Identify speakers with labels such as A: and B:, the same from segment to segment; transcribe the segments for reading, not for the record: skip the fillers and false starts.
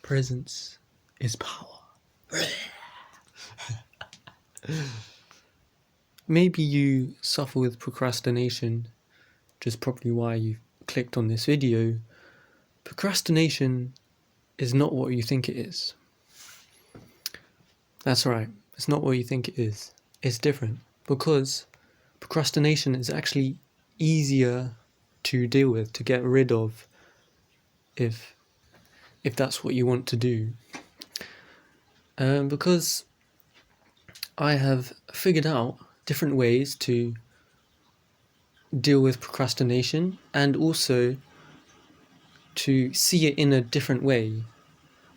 A: Presence is power. Maybe you suffer with procrastination, which is probably why you clicked on this video. Procrastination is not what you think it is. That's right, it's not what you think it is. It's different, because procrastination is actually easier to deal with, to get rid of, if that's what you want to do. Because I have figured out different ways to deal with procrastination, and also to see it in a different way,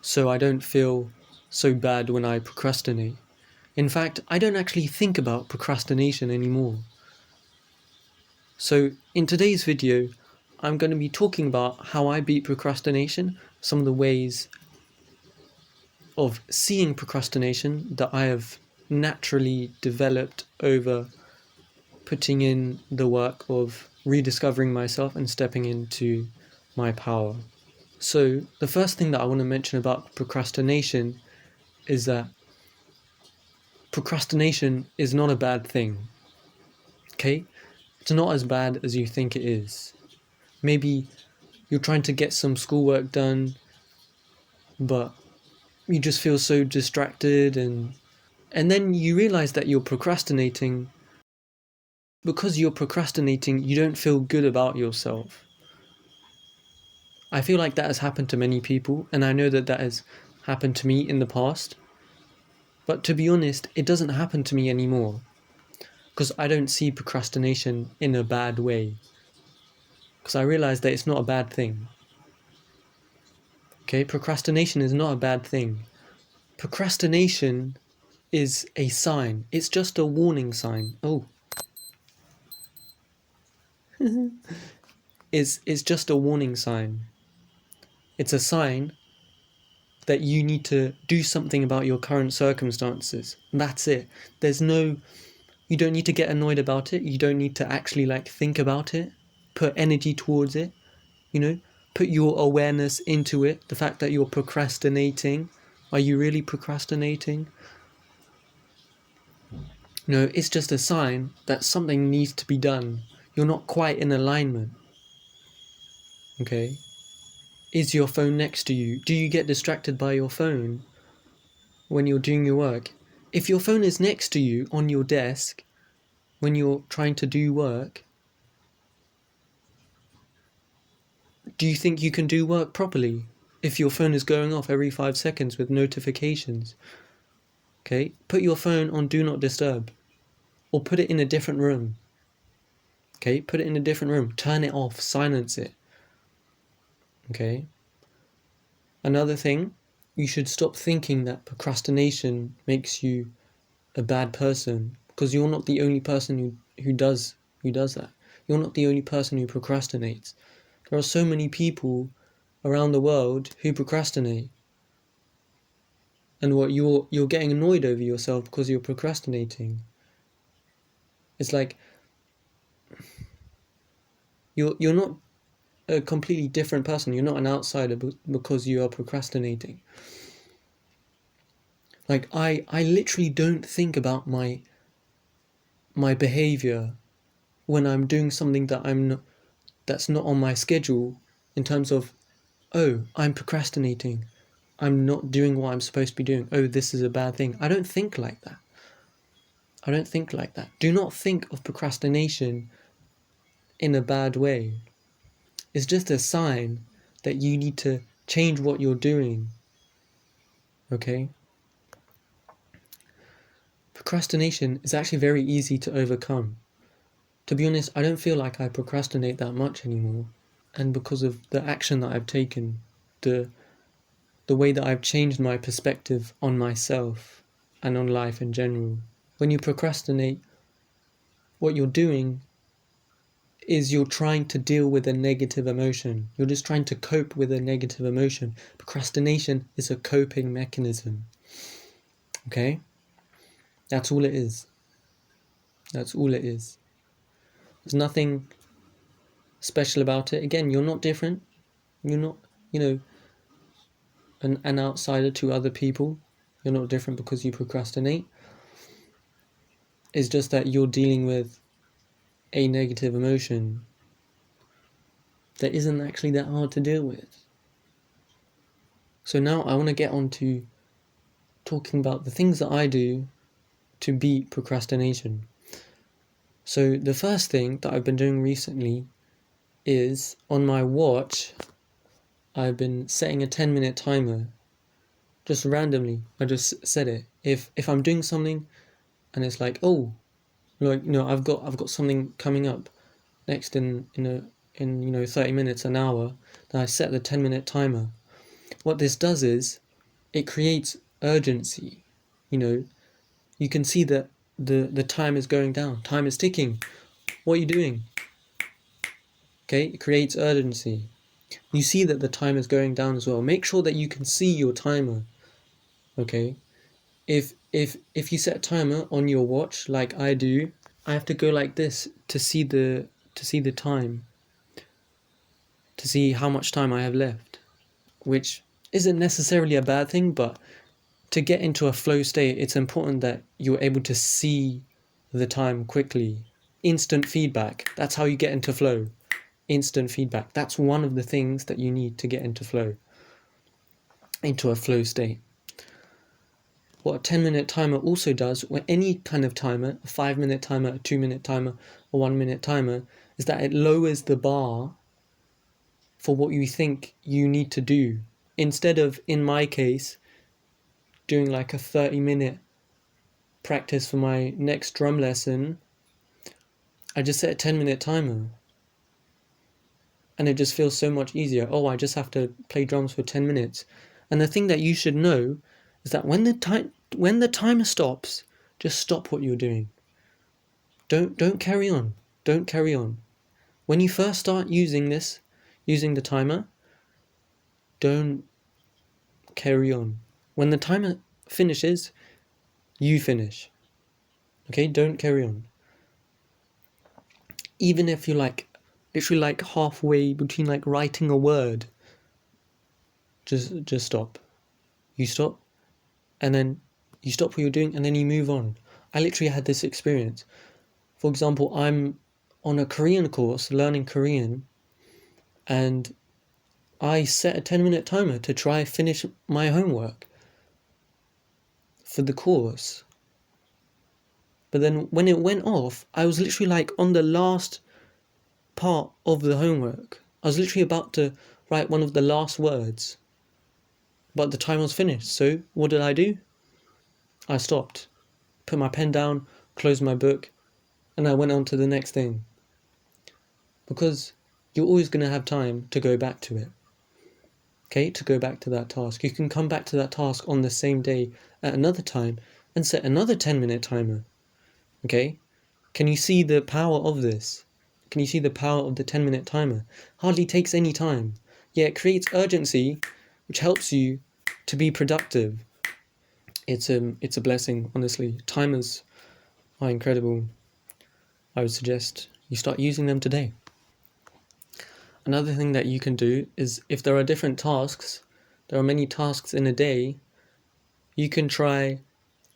A: so I don't feel so bad when I procrastinate. In fact, I don't actually think about procrastination anymore. So in today's video, I'm going to be talking about how I beat procrastination, some of the ways of seeing procrastination that I have naturally developed over putting in the work of rediscovering myself and stepping into my power. So the first thing that I want to mention about procrastination is that procrastination is not a bad thing. Okay? It's not as bad as you think it is. Maybe you're trying to get some schoolwork done, but you just feel so distracted, and then you realize that you're procrastinating. Because you're procrastinating, you don't feel good about yourself. I feel like that has happened to many people, and I know that has happened to me in the past. But to be honest, it doesn't happen to me anymore, because I don't see procrastination in a bad way. Because I realize that it's not a bad thing. Okay, procrastination is not a bad thing. Procrastination is a sign. It's just a warning sign. It's just a warning sign. It's a sign that you need to do something about your current circumstances. That's it. You don't need to get annoyed about it. You don't need to actually think about it, put energy towards it, put your awareness into it. The fact that you're procrastinating. Are you really procrastinating? No, it's just a sign that something needs to be done. You're not quite in alignment. Okay? Is your phone next to you? Do you get distracted by your phone when you're doing your work? If your phone is next to you on your desk when you're trying to do work, do you think you can do work properly if your phone is going off every 5 seconds with notifications? Okay? Put your phone on Do Not Disturb, or put it in a different room. Okay? Put it in a different room. Turn it off. Silence it. Okay? Another thing, you should stop thinking that procrastination makes you a bad person, because you're not the only person who does that. You're not the only person who procrastinates. There are so many people around the world who procrastinate. And you're getting annoyed over yourself because you're procrastinating. It's like you're not a completely different person. You're not an outsider because you are procrastinating. I literally don't think about my behavior when I'm doing something that's not on my schedule, in terms of, I'm procrastinating. I'm not doing what I'm supposed to be doing. This is a bad thing. I don't think like that. Do not think of procrastination in a bad way. It's just a sign that you need to change what you're doing. Okay? Procrastination is actually very easy to overcome. To be honest, I don't feel like I procrastinate that much anymore. And because of the action that I've taken, the way that I've changed my perspective on myself and on life in general. When you procrastinate, what you're doing is you're trying to deal with a negative emotion. You're just trying to cope with a negative emotion. Procrastination is a coping mechanism. Okay? That's all it is. There's nothing special about it. Again, you're not different. You're not, an outsider to other people. You're not different because you procrastinate. It's just that you're dealing with a negative emotion that isn't actually that hard to deal with. So now I want to get on to talking about the things that I do to beat procrastination. So the first thing that I've been doing recently is on my watch, I've been setting a 10-minute timer. Just randomly, I just set it. If I'm doing something and it's like, oh, like, I've got something coming up next in 30 minutes, an hour, then I set the 10-minute timer. What this does is it creates urgency. You can see that the time is going down. Time is ticking. What are you doing? Okay, it creates urgency. You see that the time is going down as well. Make sure that you can see your timer. Okay? If you set a timer on your watch like I do, I have to go like this to see the time, to see how much time I have left, which isn't necessarily a bad thing, but to get into a flow state, it's important that you're able to see the time quickly. Instant feedback, that's how you get into flow. Instant feedback, that's one of the things that you need to get into a flow state. What a 10-minute timer also does, or any kind of timer, a 5-minute timer, a 2-minute timer, a 1-minute timer, is that it lowers the bar for what you think you need to do. Instead of, in my case, doing like a 30-minute practice for my next drum lesson, I just set a 10-minute timer. And it just feels so much easier. Oh, I just have to play drums for 10 minutes. And the thing that you should know is that when the timer stops, just stop what you're doing. Don't carry on. Don't carry on. When you first start using the timer, don't carry on. When the timer finishes, you finish. Okay, don't carry on. Even if you're literally halfway between writing a word, just stop. You stop, and then you stop what you're doing, and then you move on. I literally had this experience. For example, I'm on a Korean course, learning Korean, and I set a 10-minute timer to try finish my homework for the course. But then when it went off, I was literally on the last part of the homework. I was literally about to write one of the last words, but the time was finished. So what did I do? I stopped, put my pen down, closed my book, and I went on to the next thing. Because you're always going to have time to go back to it. Okay, to go back to that task. You can come back to that task on the same day at another time and set another 10-minute timer. Okay? Can you see the power of this? Can you see the power of the 10-minute timer? Hardly takes any time. Yeah, it creates urgency, which helps you to be productive. It's a blessing, honestly. Timers are incredible. I would suggest you start using them today. Another thing that you can do is, if there are different tasks, there are many tasks in a day, you can try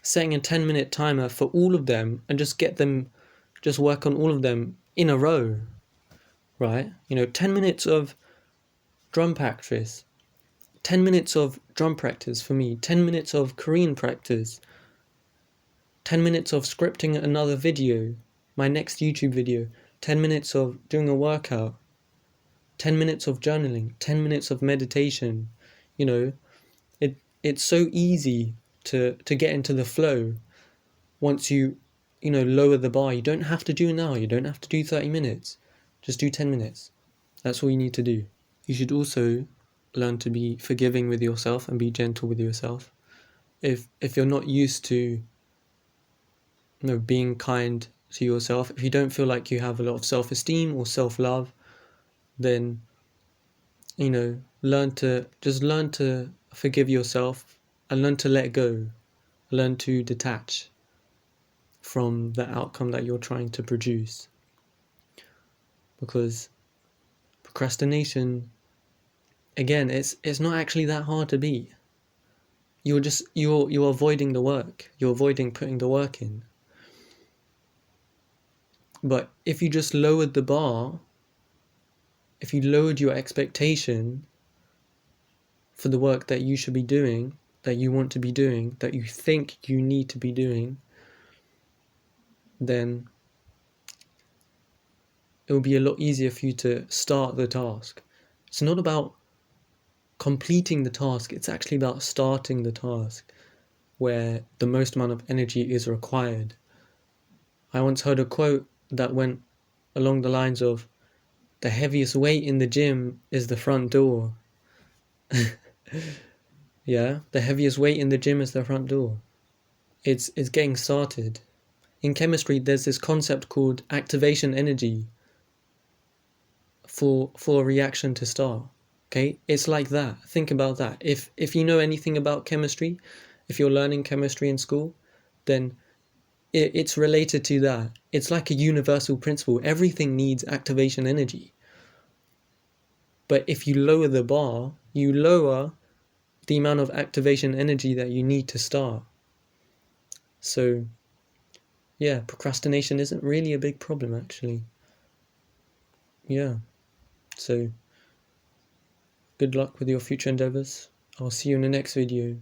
A: setting a 10-minute timer for all of them and just work on all of them in a row, right? 10 minutes of drum practice, 10 minutes of drum practice for me, 10 minutes of Korean practice, 10 minutes of scripting another video, my next YouTube video, 10 minutes of doing a workout, 10 minutes of journaling, 10 minutes of meditation. It's so easy to get into the flow once you lower the bar. You don't have to do now. You don't have to do 30 minutes. Just do 10 minutes. That's all you need to do. You should also learn to be forgiving with yourself and be gentle with yourself. If you're not used to being kind to yourself, if you don't feel like you have a lot of self-esteem or self-love, then learn to forgive yourself and learn to let go, learn to detach from the outcome that you're trying to produce. Because procrastination, again, it's not actually that hard to beat. You're avoiding the work. You're avoiding putting the work in. But if you just lowered the bar, if you lowered your expectation for the work that you should be doing, that you want to be doing, that you think you need to be doing, then it will be a lot easier for you to start the task. It's not about completing the task, it's actually about starting the task where the most amount of energy is required. I once heard a quote that went along the lines of, the heaviest weight in the gym is the front door. Yeah, the heaviest weight in the gym is the front door. It's getting started. In chemistry, there's this concept called activation energy for a reaction to start. Okay, it's like that. Think about that. If you know anything about chemistry, if you're learning chemistry in school, then it's related to that. It's like a universal principle. Everything needs activation energy. But if you lower the bar, you lower the amount of activation energy that you need to start. So, yeah, procrastination isn't really a big problem, actually. Yeah. So, good luck with your future endeavors. I'll see you in the next video.